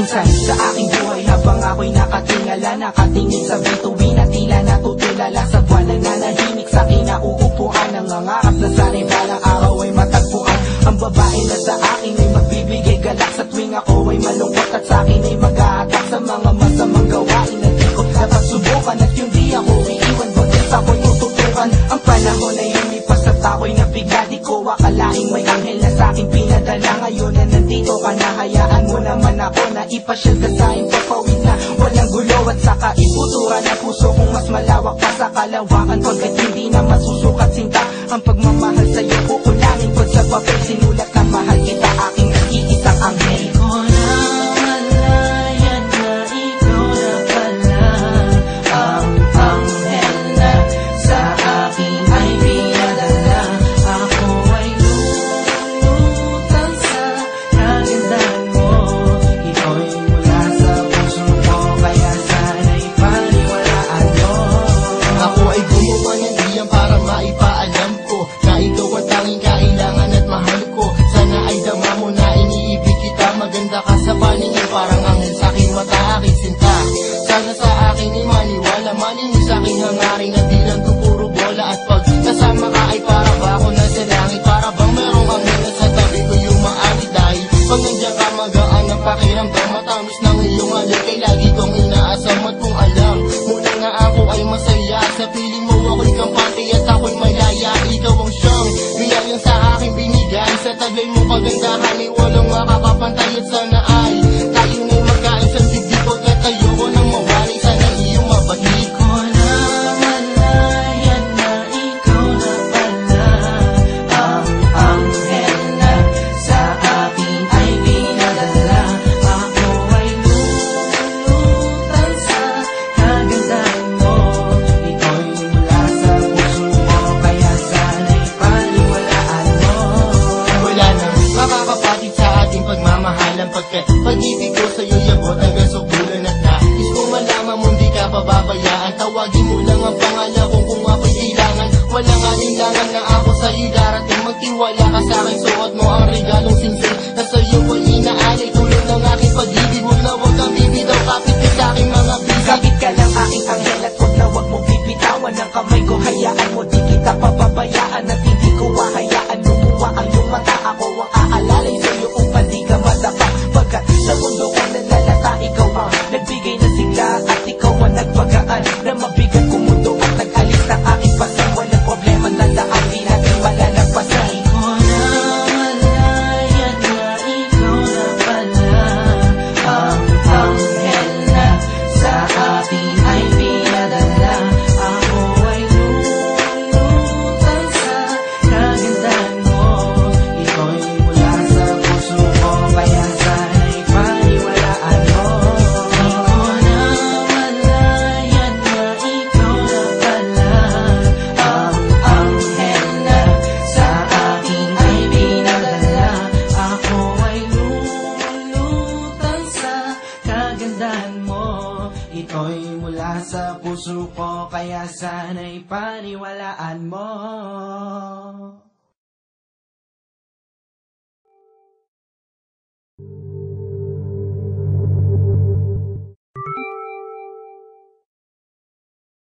Minsan sa aking buhay habang ako'y nakatingala, nakatingin sa bituin na tila natutulala sa buwan na nanahimik sa kinauupuan. Nangangarap na sana'y balang araw ay matagpuan ang babae na sa akin ay magbibigay galak sa tuwing ako ay malungkot, at sa akin ay mag-aatak sa mga masamang gawain na di ko dapat subukan. At yung di ako iiwan bagkas ako'y tututukan. Ang panahon ay lumipas at ako'y nabigla, di ko akalaing may anghel na sa akin pinadala. Ngayon na nandito ka na, hayaan mo naman ako na ipasyal ka sa impapawid na walang gulo, at saka iputuran ang puso kong mas malawak pa sa kalawakan. Pagkat hindi na masusukat sinta ang pagmamahal sa'yo, kukulangin ko sa papel sinulat na mahal kita, aking nag-iisang anghel. Maganda ka sa paningin, parang anghel sa'king mata, aking sinta. Sana sa akin ay maniwala, malinis sa'king hangarin na di lang to puro bola. At pag kasama ka ay para ba ako nasa langit, para bang merong anghel na sa tabi ko yung maari. Dahil pag nandiyan ka magaan ang pakiramdam, matamis ng iyong alay kay lagi kong inaasam. At kung alam mo na nga ako ay masaya, sa piling mo ako'y kampante at ako'y malaya. Ikaw ang siyang biyayang sa aking binigay, sa taglay mo kagandahan ay walang makakapantay. At sana ay tayo na'y magkain sa dibdib, pagkat ayoko nang mawalay. Sana iyong mabalik ko na malayan na ikaw na pala ang anghel na sa akin ay pinadala. Ako ay lulutan sa kagandahan mo, ito'y mula sa puso ko, kaya sana'y paniwalaan mo. Wala nang makakapatid sa ating pagmamahalan, pagkat pag-ibig ko sa'yo yabot hanggang subulan. At nais ko malaman mo di ka pababayaan, tawagin mo lang ang pangalan ko kung ako'y kailangan. Walang alinlangan na ako sa'yo darating, magtiwala ka sa'kin, suot mo ang regalong singsing na sa'yo ko'y inaalay. Tulad ng aking pag-ibig, huwag na huwag kang bibitaw, kapit ka sa'king mga bisag. Kapit ka lang aking anghel at huwag na huwag mo bibitawan ang kamay ko, hayaan mo di kita papabayaan. At hindi ko hahayaan lumuwa ang iyong mata, ako ang aalalay sa'yo upang di ka madapa. Pagkat sa mundo ko nalalata, ikaw ang nagbigay na sigla, at ikaw ang nagpagaan na mabigat kong mundo at nag-alis ng aking pasang. Walang problema na daan, di natin malalagpasan. Ko na malayan na ikaw na pala ang anghel na sa akin ay pinadala. Ako ay lulutan sa kagandahan mo, ito'y mula sa puso ko, kaya sana'y paniwalaan mo. Di ko na malayan na ikaw na pala ang anghel na sa akin ay pinadala. Ako ay lulutan sa kagandahan mo, ito'y mula sa puso ko, kaya sana'y paniwalaan mo.